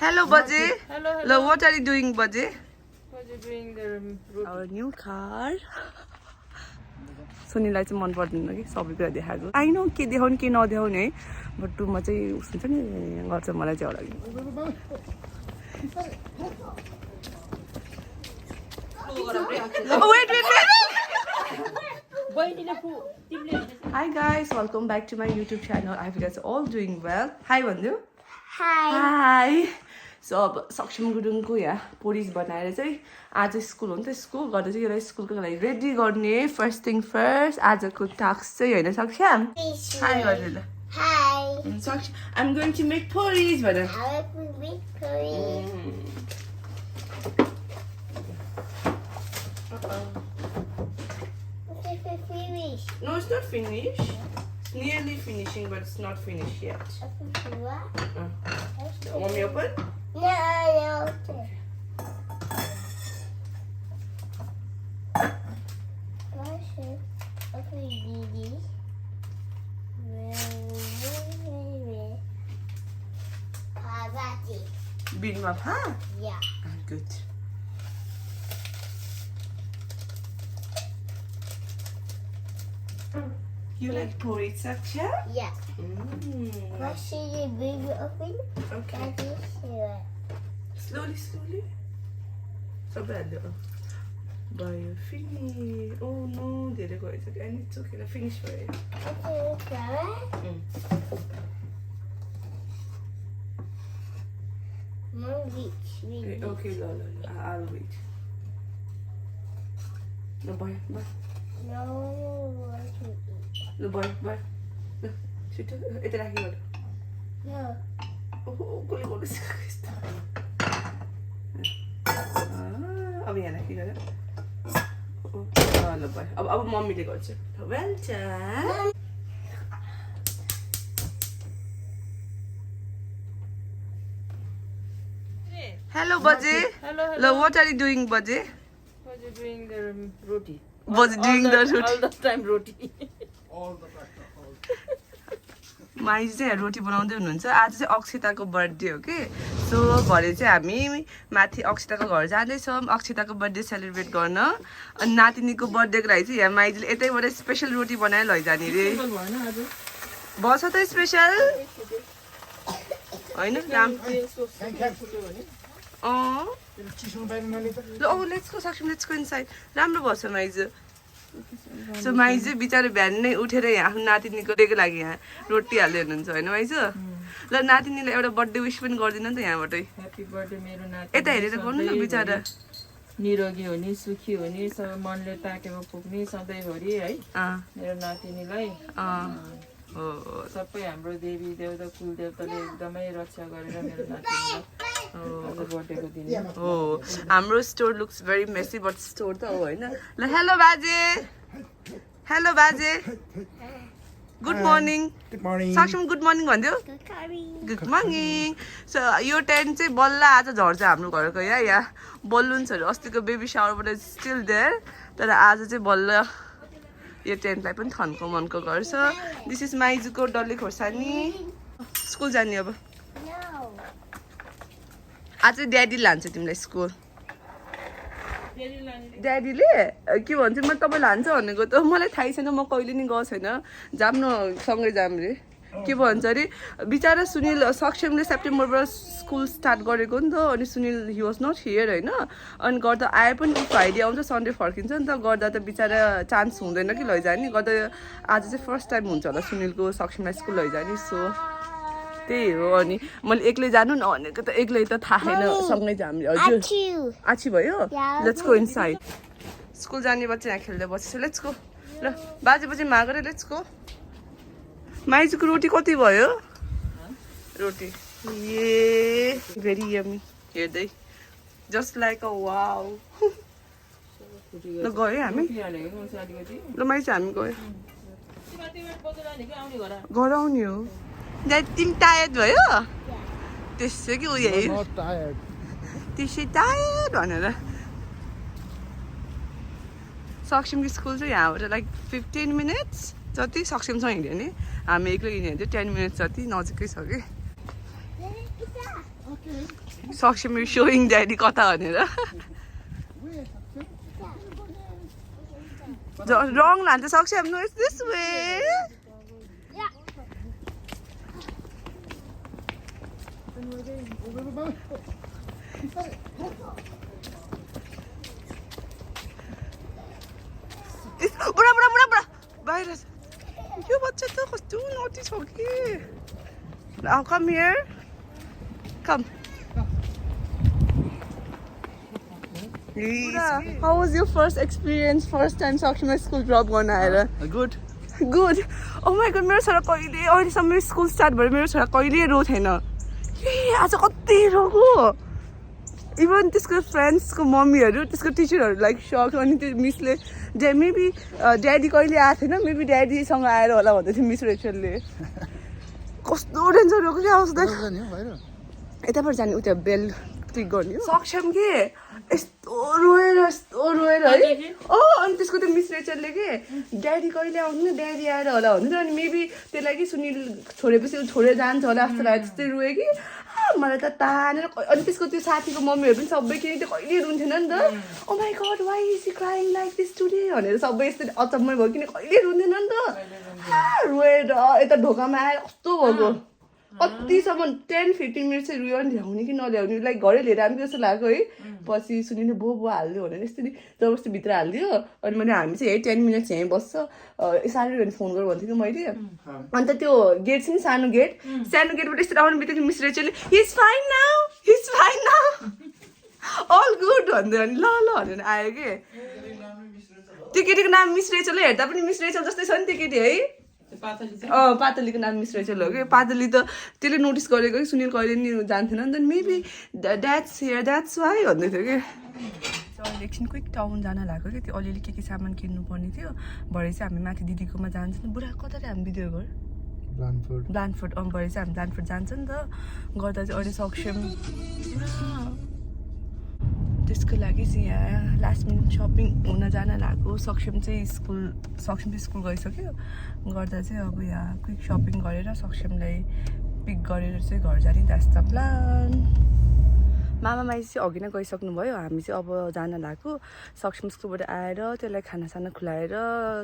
Hello, Baje. Hello, hello. Hello, what are you doing, Baje? What are you doing there? Our new car. सुनिलाई चाहिँ मन पर्दैन कि सबै कुरा देखाएको आई नो के देखाउने के नदेखाउने है बट टुमा चाहिँ उस हुन्छ नि गर्छ मलाई चाहिँ एउटा Hi guys, welcome back to my YouTube channel. I hope you guys are all doing well. Hi भन्दियो. Hi. So अब सक्षम गुरुङको यहाँ पोरिस बनाएर चाहिँ आज स्कुल हो नि त स्कुल गर्दा चाहिँ यसलाई स्कुलको लागि रेडी गर्ने फर्स्ट थिङ फर्स्ट आजको टास्क चाहिँ होइन सक्षम हाई गर्नु ल Hi. सक्षम I'm going to make पोरिस भनेर How we make curry? Okay, finish. No, it's not finished. It's nearly finishing, but it's not finished yet. Want me open? No, no. Okay, Didi. Karate. Beat him up, huh? Yeah. Good. You like porridge, Saksha? Yeah. What should you bring it open? Okay. That is it. Slowly, slowly. So bad, though. Bio finish. Oh no, there go. It's okay. And it's okay. The finish for it. Okay, correct. Mom, reach. Okay, I'll wait. No, bye, bye. No, what to eat? No, bye, bye. No, shoot. It's like here. No. Oh, go, go, this is. अब यहाँ राखी गर ल भयो अब मम्मीले गर्छ well done hello बजे Hello, ल व्हाट आर यु डुइङ बजे What are you doing there? Roti. बजे doing the All the time roti. Mine's चाहिँ रोटी बनाउँदै हुनुहुन्छ आज चाहिँ अक्षताको बर्थडे हो कि सो भरे चाहिँ हामी माथि अक्षताको घर जाँदैछौँ अक्षताको बर्थडे सेलिब्रेट गर्न अनि नातिनीको बर्थडेको लागि चाहिँ यहाँ माइजले यतैबाट स्पेसल रोटी बनाएर लैजाने रे बस त स्पेसल होइन राम ल लेट्स गो सक्छौँ लेट्स गो इनसाइड राम्रो भएछ माइज सो माइज चाहिँ बिचारा बिहान नै उठेर यहाँ आफ्नो नातिनीको डेको लागि यहाँ रोटी हाल्दै हुनुहुन्छ होइन माइज ल नातिनीलाई एउटा बर्थडे विस पनि गरिदिनु नि त यहाँबाटै Happy birthday मेरो नाति. यता हेरेर गर्नु न बिचारा निरोगी हुने सुखी हुने सब मनले ताकेको पुग्ने सधैँभरि है मेरो नातिनीलाई हो सबै हाम्रो देवी देवता कुल देवताले एकदमै रक्षा गरेर मेरो नातिनीलाई बर्थडेको दिन हो हाम्रो store looks very messy but store त हो होइन ल हेलो बाजे हेलो बाजे good morning Good morning. Saksham good morning भनिदियो Good curry. Good morning so यो टेन्ट चाहिँ बल्ल आज झर्छ हाम्रो घरको यहाँ बलुन्सहरू अस्तिको बेबी सावरबाट स्टिल देयर तर आज चाहिँ बल्ल यो टेन्टलाई पनि थन्को मनको गर्छ दिस इज माइजूको डल्ले खोर्सानी स्कुल जाने अब No. आज चाहिँ ड्याडी लान्छ तिमीलाई स्कुल ड्याडीले के भन्छ म तपाईँ लान्छ भनेको त मलाई थाहै छैन म कहिले नि गएको छैन जाऊँ न सँगै जाऊँ रे के भन्छ अरे बिचरा सुनिल सक्षमले सेप्टेम्बरबाट स्कुल स्टार्ट गरेको नि त अनि Sunil he was not here होइन अनि गर्दा आए पनि फ्राइडे आउँछ सन्डे फर्किन्छ नि त गर्दा त बिचरा चान्स हुँदैन कि लैजाने गर्दा आज चाहिँ फर्स्ट टाइम हुन्छ होला सुनिलको सक्षमलाई स्कुल लैजाने सो त्यही हो अनि मैले एक्लै जानु न भनेको त एक्लै त थाहा छैन सँगै जाऊँ हजुर Achoo. आछि भयो लेट्स गो इनसाइड स्कुल जाने बच्चा यहाँ खेल्दै बसेछ लेट्स गो ल बाजे बाजे मागेर लेट्स गो माइजूको रोटी कति भयो रोटी ए भेरी यमी हेर्दै जस्ट लाइक अ वाउ ल गयो हामी ल माइज हामी गयो घर आउने हो तिमी टायर्ड भयो त्यसै कि उयो Not tired. त्यसै टायर्ड भनेर सक्षमको स्कुल चाहिँ यहाँबाट लाइक 15 मिनट्स जति सक्षमसँग हिँड्यो नि हामी एक्लै हिँड्यो भने चाहिँ 10 मिनट्स जति नजिकै छ कि Saksham is showing daddy kata भनेर wrong लान्छ Saksham, no, it's this way. Yeah. बुढा बुढा बुढा बुढा बाहिर यो बच्चा त कस्तो नोटी छ कि Now come here. Come. How was your first experience? First time Saksham school drop गर्न आएर? Good. Good. Oh my god, मेरो छोरा कहिले अहिलेसम्म स्कुल स्टार्ट भएर मेरो छोरा कहिले रो थिएन. ए आज कति रोको. इभन त्यसको फ्रेन्ड्सको मम्मीहरू त्यसको टिचरहरू लाइक सक अनि त्यो मिसले मेबी ड्याडी कहिले आएको थिएन मेबी ड्याडीसँग आएर होला भन्दै थियो मिस रेचलले कस्तो डेन्जर हो क्या आउँछ यताबाट जाने उता बेल क्लिक गर्ने हो Saksham के यस्तो रोएर है अनि त्यसको त्यो मिस रेचलले के ड्याडी कहिले आउँदैन ड्याडी आएर होला भन्दै अनि मेबी त्यसलाई कि सुनिल छोडेपछि छोडेर जान्छ होला जस्तो लाग्यो त्यस्तै रोयो कि मलाई त तानेर अनि त्यसको त्यो साथीको मम्मीहरू पनि सबै किन त्यो कहिले रुन्थेन नि त oh my God why is he crying like this today भनेर सबै यस्तो अचम्मै भयो किन कहिले रुन्थेन नि त रोएर यता ढोकामा आएर कस्तो भएको कतिसम्म 10-15 मिनट चाहिँ रुयो नि ल्याउने कि नल्याउने लाइक घरै लिएर आमी जस्तो लाग्यो है पछि सुनिने बो हालिदियो भनेर यसरी जबरजस्ती भित्र हालिदियो अनि मैले हामी चाहिँ 10 मिनट यहीँ बस्छ सानो भने फोन गर भन्थेँ कि मैले अन्त त्यो गेट चाहिँ सानो गेटबाट यस्तो आउनु बित्तिकै मिस रेचलले हिज फाइन नाउ अल गुड भन्दै अनि ल भनेर आयो कि त्यो केटीको नाम मिस रेचलले हेर्दा पनि मिस रेचल जस्तै छ नि त्यो केटी है पातलीको नाम मिस रेचल हो कि पातली त त्यसले नोटिस गरेको कि सुनिल कहिले नि जान्थेन नि त maybe that's here that's why भन्दै थियो कि एकछिन क्विक टाउन जान लाग्यो कि त्यो अलिअलि के सामान किन्नु पर्ने थियो भरे चाहिँ हामी माथि दिदीकोमा जान्छ नि बुढा कता रे हामी दिदीको घर ब्लान्डफोर्ड भरे चाहिँ हामी ब्लान्डफोर्ड जान्छ नि त गर्दा चाहिँ अहिले Saksham त्यसको लागि चाहिँ यहाँ लास्ट मिनट सपिङ हुन जान लाग्यो Saksham चाहिँ स्कुल गइसक्यो गर्दा चाहिँ अब यहाँ क्विक सपिङ गरेर Sakhamलाई पिक गरेर चाहिँ घर जाने द्याट्स द प्लान मामा माइज चाहिँ अघि नै गइसक्नु भयो हामी चाहिँ अब जान लाग्यो Saksham स्कुलबाट आएर त्यसलाई खानासाना खुलाएर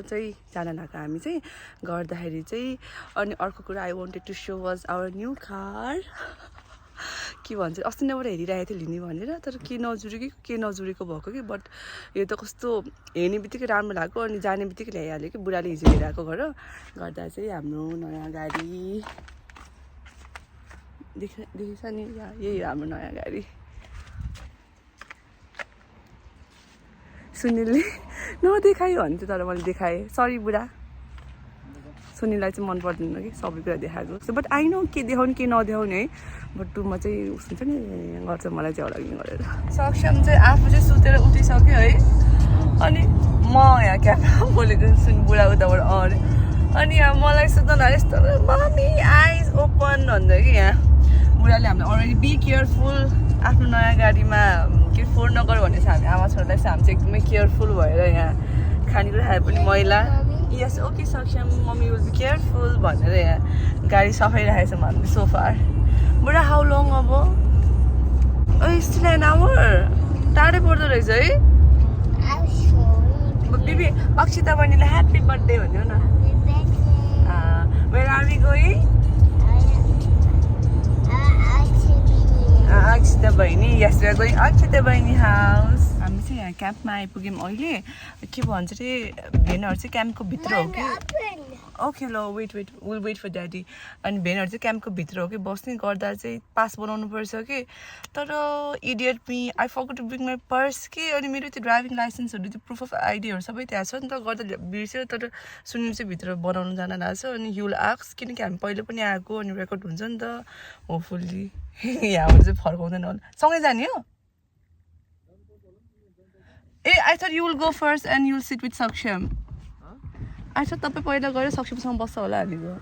चाहिँ जान लाग्यो हामी चाहिँ गर्दाखेरि चाहिँ अनि अर्को कुरा I wanted to show was our new car के भन्छ अस्ति नैबाट हेरिरहेको थियो लिने भनेर तर के नजुरेको भएको कि बट यो त कस्तो हेर्ने बित्तिकै राम्रो लाग्यो अनि जाने बित्तिकै ल्याइहाल्यो कि बुढाले हिजो हेरेको घर गर्दा चाहिँ हाम्रो नयाँ गाडी देखेछ नि यही हाम्रो नयाँ गाडी सुनिलले नदेखायो भन्थ्यो तर मैले देखाएँ सरी बुढा सुनिललाई चाहिँ मन पर्दैन कि सबै कुरा देखाएको बट आई नो के देखाउने के नदेखाउने है बट टुमा चाहिँ हुन्छ नि गर्छ मलाई चाहिँ हराउने गरेर Saksham चाहिँ आफू चाहिँ सुतेर उठिसक्यो है अनि म यहाँ क्यामेरा बोलेको सुनि बुढा उताबाट अरे अनि यहाँ मलाई सुत्न यस्तो मम्मी आइज ओपन भन्दै कि यहाँ बुढाले हामीलाई अलरेडी बी केयरफुल आफ्नो नयाँ गाडीमा के फोहोर नगर भनेको छ हामी आमा छोरालाई चाहिँ हामी चाहिँ एकदमै केयरफुल भएर यहाँ खानेकुरा खाए पनि मैला yes okay Saksham mummy will be careful भनेर यहाँ गाडी सफाइ राखेको छौँ हामीले सोफार बुढा हाउ लङ अब स्टिल एन आवर टाढै पर्दो रहेछ है बिबी अक्षिता बहिनीलाई ह्याप्पी बर्थडे भन्यो न where are we going Akshita बहिनी yes we are going Akshita बहिनी हाउस हामी चाहिँ यहाँ क्याम्पमा आइपुग्यौँ अहिले के भन्छ अरे भेनहरू चाहिँ क्याम्पको भित्र हो कि ओके ल wait will wait for daddy अनि भेनहरू चाहिँ क्याम्पको भित्र हो कि बस्ने गर्दा चाहिँ पास बनाउनु पर्छ कि तर idiot me I forgot to bring my purse कि अनि मेरो त्यो ड्राइभिङ लाइसेन्सहरू त्यो प्रुफ अफ आइडीहरू सबै त्यहाँ छ नि त गर्दा बिर्स्यो तर सुनिल चाहिँ भित्र बनाउनु जान लाग्छ अनि युल आक्स किनकि हामी पहिले पनि आएको अनि रेकर्ड हुन्छ नि त होपफुल्ली यहाँबाट चाहिँ फर्काउँदैन होला सँगै जाने हो ए I thought you will go first and you will sit with Saksham I thought तपाईँ पहिला गएर Sakhamसँग बस्छ होला हामीको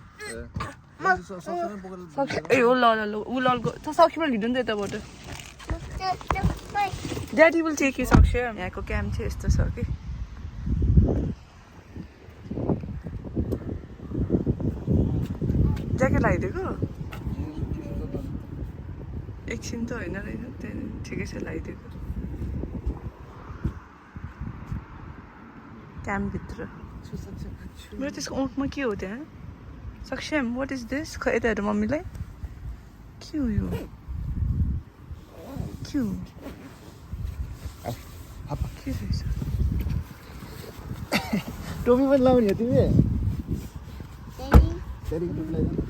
ए हो ल Sakhamलाई लिनु नि त यताबाट daddy will take you Saksham यहाँको क्याम्प चाहिँ यस्तो छ कि ज्याकेट लगाइदिएको एकछिन त होइन रहेछ त्यहाँदेखि ठिकै छ लगाइदिएको क्याम्पभित्र मेरो त्यसको ओठमा के हो त्यहाँ सक्षम वाट इज दिस खै यता हेर मम्मीलाई के हो यो के हो के रहेछ टोपी पनि लाउने हो तिमी Daddy. त्यहाँदेखि टोपी लगाइदिनु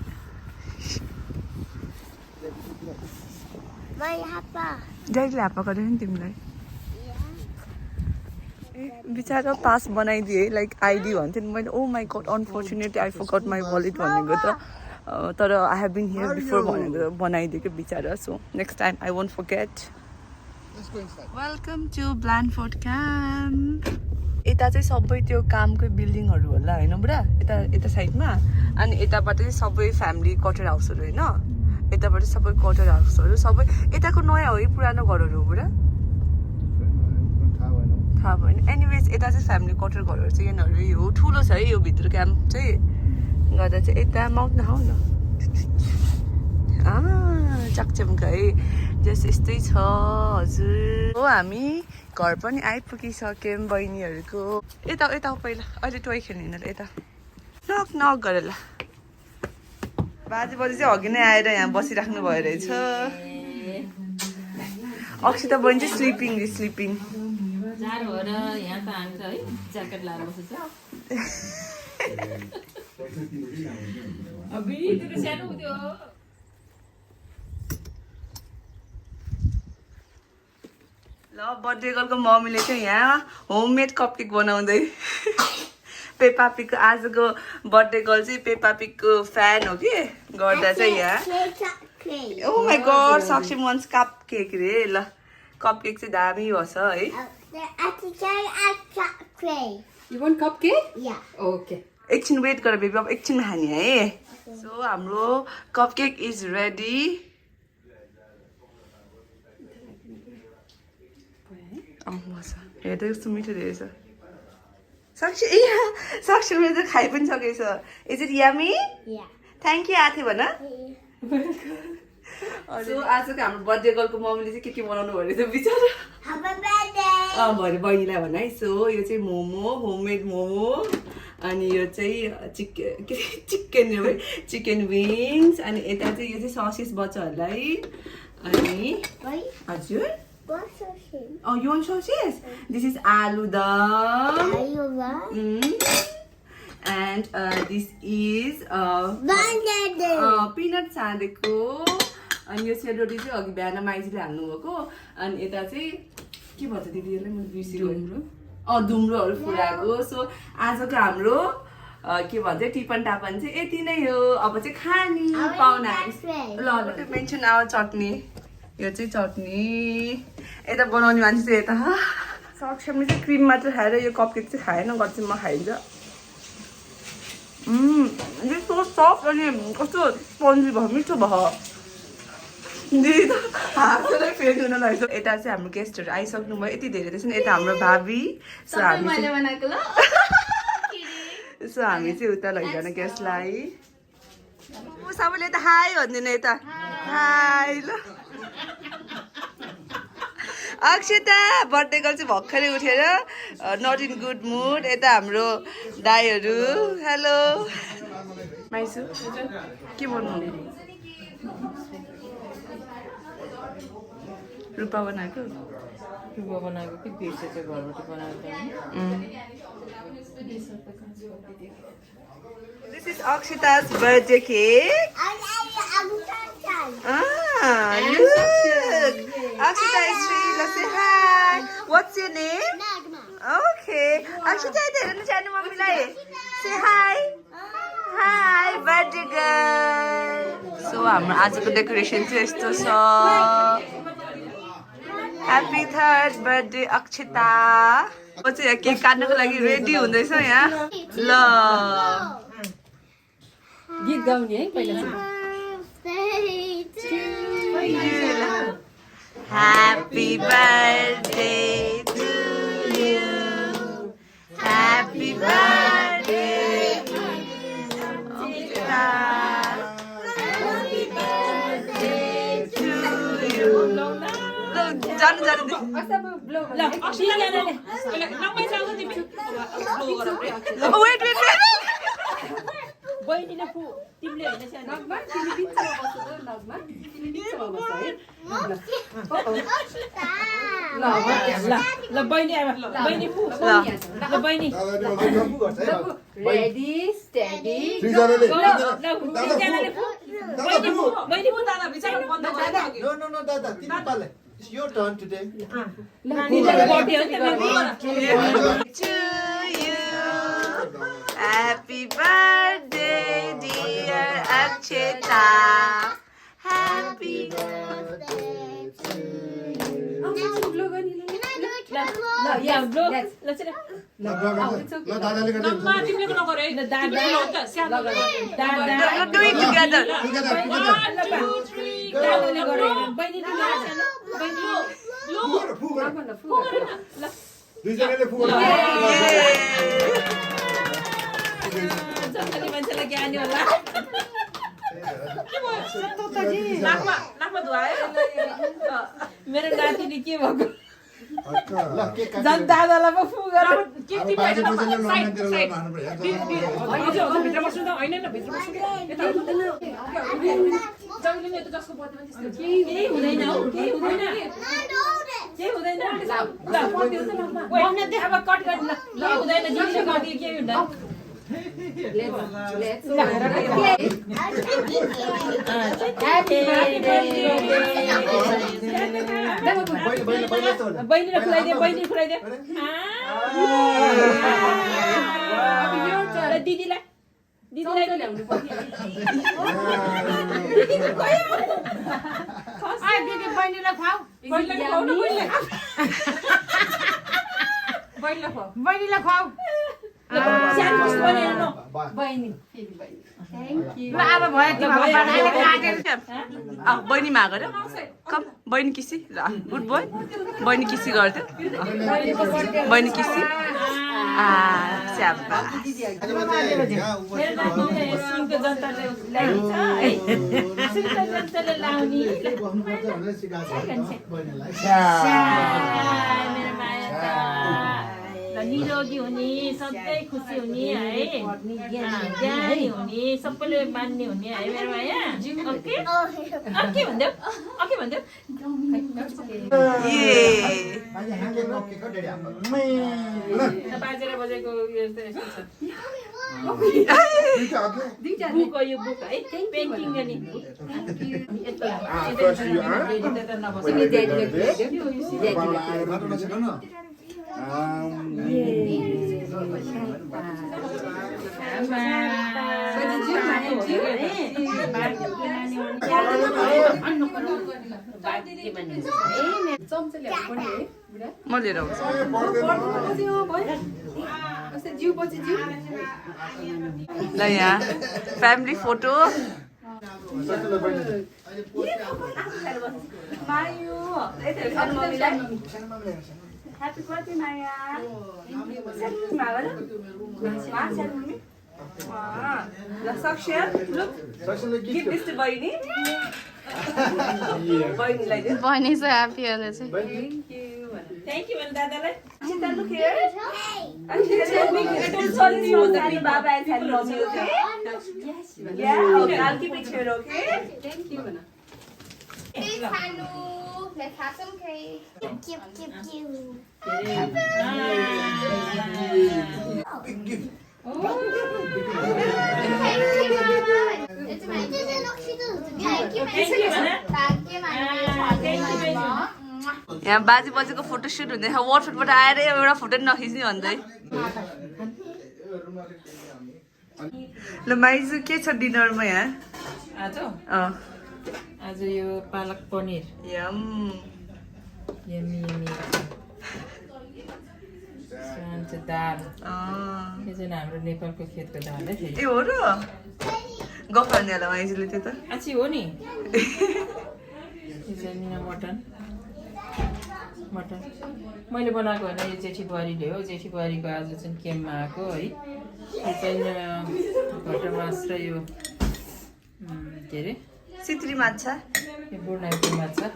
My Papa. ड्याडीले हापा गरेर नि तिमीलाई Yeah. ए बिचारा पास बनाइदिए लाइक आइडी भन्थ्यो नि मैले oh my God unfortunately I forgot my wallet भनेको त तर I have been here before भनेर बनाइदिएको बिचारा so next time I won't forget welcome to Blandford camp यता चाहिँ सबै त्यो कामकै बिल्डिङहरू होला होइन बुढा यता यता साइडमा अनि यताबाट चाहिँ सबै फ्यामिली क्वार्टर हाउसहरू होइन यताबाट सबै क्वार्टर हाउसहरू सबै यताको नयाँ हो कि पुरानो घरहरू हो बुढा थाहा भएन एनिवेज यता चाहिँ फ्यामिली क्वार्टर घरहरू चाहिँ यहाँहरू यो ठुलो छ है यो भित्र क्याम्प चाहिँ गर्दा चाहिँ यता माउथ नखाउ न चकचम्क है जस यस्तै छ हजुर हो हामी घर पनि आइपुगिसक्यौँ बहिनीहरूको यता यता पहिला अहिले टोय खेल्ने यिनीहरू यता नक नक गरेर बाजे बजी चाहिँ अघि नै आएर यहाँ बसिराख्नु भयो रहेछ अक्षता बहिनी चाहिँ स्लिपिङ जाडो भएर यहाँ त हामी त है ज्याकेट लाएर बसेछ सानो त्यो ल बर्थडे गर्लको मम्मीले चाहिँ यहाँ होममेड कपकेक बनाउँदै पेपा पिगको आजको बर्थडे गर्ल चाहिँ पेपा पिगको फ्यान हो कि गर्दा चाहिँ यहाँ ओ माई गड सक्से मन्स कप केक रे ल कप केक चाहिँ दामी भएछ है You want cupcake? Yeah. Okay. एकछिन वेट गर बेबी अब एकछिन खाने है सो हाम्रो कप केक इज रेडी हेर्दै कस्तो मिठो रहेछ साक्षीले त खाइ पनि सकेछ is it yummy Yeah. Thank you आथे भन सो आजको हाम्रो बर्थडे गर्लको मम्मीले चाहिँ के बनाउनु भयो रहेछ बिचरा Happy birthday. भरे बहिनीलाई भन है सो यो चाहिँ मोमो होममेड मोमो अनि यो चाहिँ चिकन विङ्स अनि यता चाहिँ यो चाहिँ ससेस बच्चाहरूलाई अनि Wait. हजुर What's your name? you want sausages? This is aloo dum. Are you right? And this is Bangladesh. peanut साँदेको अनि यो सेलरोटी चाहिँ अघि बिहान माइजीले हाल्नुभएको अनि यता चाहिँ के भन्छ दिदीहरूलाई मैले बिर्सिगयो दुम्रो फुराएको सो आजको हाम्रो के भन्छ टिपन टापन चाहिँ यति नै हो अब चाहिँ खाने पाहुना ल मेन्सन आवर चटनी यो चाहिँ चटनी यता बनाउने मान्छे चाहिँ यता सक्षमले चाहिँ क्रिम मात्र खाएर यो कपकेक चाहिँ खाएन गति म खाइन्छ यस्तो सफ्ट अनि कस्तो स्पन्जी भयो मिठो भयो दिदी त हातले फेरि हुन लाग्छ यता चाहिँ हाम्रो गेस्टहरू आइसक्नु भयो यति धेरै चाहिँ यता हाम्रो भाबी सो हामी चाहिँ उता लैजान गेस्टलाई सबैले त हाई भनिदिनु यता हाई ल अक्षता बर्थडे गर्ल चाहिँ भर्खरै उठेर नट इन गुड मुड यता हाम्रो दाईहरू हेलो माइसु के बनाउने रूपा बनाएको रुबा बनाएको कि बिर्सेछ घरबाट बनाएको This is Akshita's birthday cake. Look! Akshita is free. Let's say hi. What's your name? Okay. Akshita, say hi. Hi, birthday girl. So, हाम्रो आजको डेकोरेसन चाहिँ यस्तो छ Happy 3rd birthday Akshita. म चाहिँ यहाँ केक काट्नको लागि रेडी हुँदैछ यहाँ ल गीत गाउने है पहिला Happy birthday to you. Happy birthday to you. Happy birthday to you. जानु जानु दे वेट वेट बहिनीले फु तिमीले हैन सानो ल बहिनी आमा बहिनी फु ल बहिनी Ready, steady. बहिनी फु दादा बिचारा बन्द गर्नु अघि No, Dada. It's your turn today. to you. Happy birthday, dear Akshata. Happy Birthday to you. Yeah blow ल चल दादाले गर्दै मा तिमीले गर्न गरे ल दादा दादा do it together. दादाले गरे बहिनी तिमीले सानो बहिनी लो फु गर ल दुईजनाले फु गर जसरी मान्छेलाई ज्ञानी होला नाकमा धुवायो मेरो नातिले के भएको ल केक काट झन् दादालाई पो फु गर के बाजे बोजूले लग्नतिर ल मार्नु पर्यो भित्र बस्नु त हैन न भित्र बस्नु यता हुँदैन जहिले त जसको बर्थडेमा त्यस्तो केही हुँदैन हो केही हुँदैन केही हुँदैन ल बस्न दे अब कट गर्नु ल हुँदैन जिल्ले गरिदियो केही हुँदैन बहिनीले खुलाइदियो दिदीलाई ल्याउनु पर्यो दिदी बहिनीलाई खुवाऊ बहिनीलाई खुवाऊ सानो कस्तो बनाएर न बहिनी थ्यांक यू ल अब भयो त्यो बहिनी माग र कम बहिनी किसी ल गुड बोय बहिनी किसी गर्दै बहिनी किसी स्याबास मेरो नातिले सिंहको जनताले ल्याइन्छ है सिंहको जनताले लाउने मेरो माया ल निरोगी हुने सधैँ खुसी हुने है ज्ञानी हुने सबैले मान्ने हुने है मेरो माया के भन्दै बाजेर बजेको यो त यस्तो छ बुक हो यो बुक है पेन्टिङ गर्ने म लिएर आउँछु ल यहाँ family photo Happy birthday, Maya. Let's share. Look. Give this to Baini. Baini like this. Baini so happy होला चाहिँ. Thank you, दादालाई. Akshata, look here. Akshata, don't sorry you that me Baba and Sally love you, okay? Yes. Yeah, okay. I'll keep it here, okay? Thank you. Hey, Hanu. Let's have some cake. Give. Big gift. यहाँ बाजे बजेको photoshoot हुँदैछ वाटरफुटबाट आएर एउटा photo नखिच्ने भन्दै ल माइजु के छ डिनरमा यहाँ आज यो पालक पनिर यम यमी सान्छ दाल यो चाहिँ हाम्रो नेपालको खेतको दाल है फेरि ए हो र गफ गर्ने होला माइजुले त्यो त आछि हो नि यो चाहिँ मिना मटन मैले बनाएको होइन यो जेठी बुहारीले हो जेठी बुहारीको आज चाहिँ केममा आएको है यो चाहिँ भट्ट मास र यो के अरे सित्री माछा यो बुढाको माछा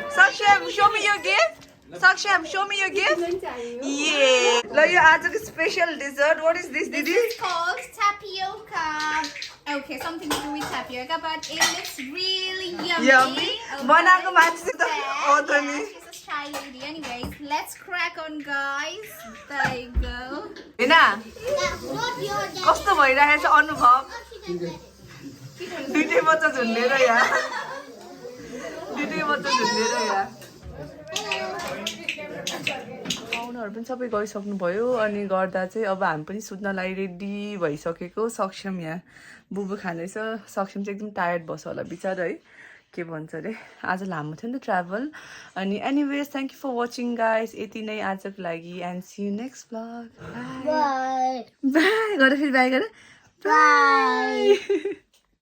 Saksham, show me your gift. Saksham, show me your gift. Yeah. Now you add a special dessert. What is this, Didi? It's called tapioca. Okay, something to do with tapioca, but it looks really yummy. Yummy. Okay. बनाएको मान्छे त Yeah, हो त नि. she's a shy lady. Anyways, let's crack on, guys. There you go. हैन कस्तो भइरहेको छ अनुभव दुईटै बच्चा झुन्डेर यहाँ दुईटै बच्चा झुन्डेर यहाँ पाहुनाहरू पनि सबै गइसक्नु भयो अनि गर्दा चाहिँ अब हामी पनि सुत्नलाई रेडी भइसकेको सक्षम यहाँ बुबु खाँदैछ सक्षम चाहिँ एकदम टायर्ड बस्छ होला बिचारा है के भन्छ अरे आज लामो थियो नि त ट्राभल अनि anyways thank you for watching guys यति नै आजको लागि and see you next vlog bye bye गरेर फेरि बाई गर बाई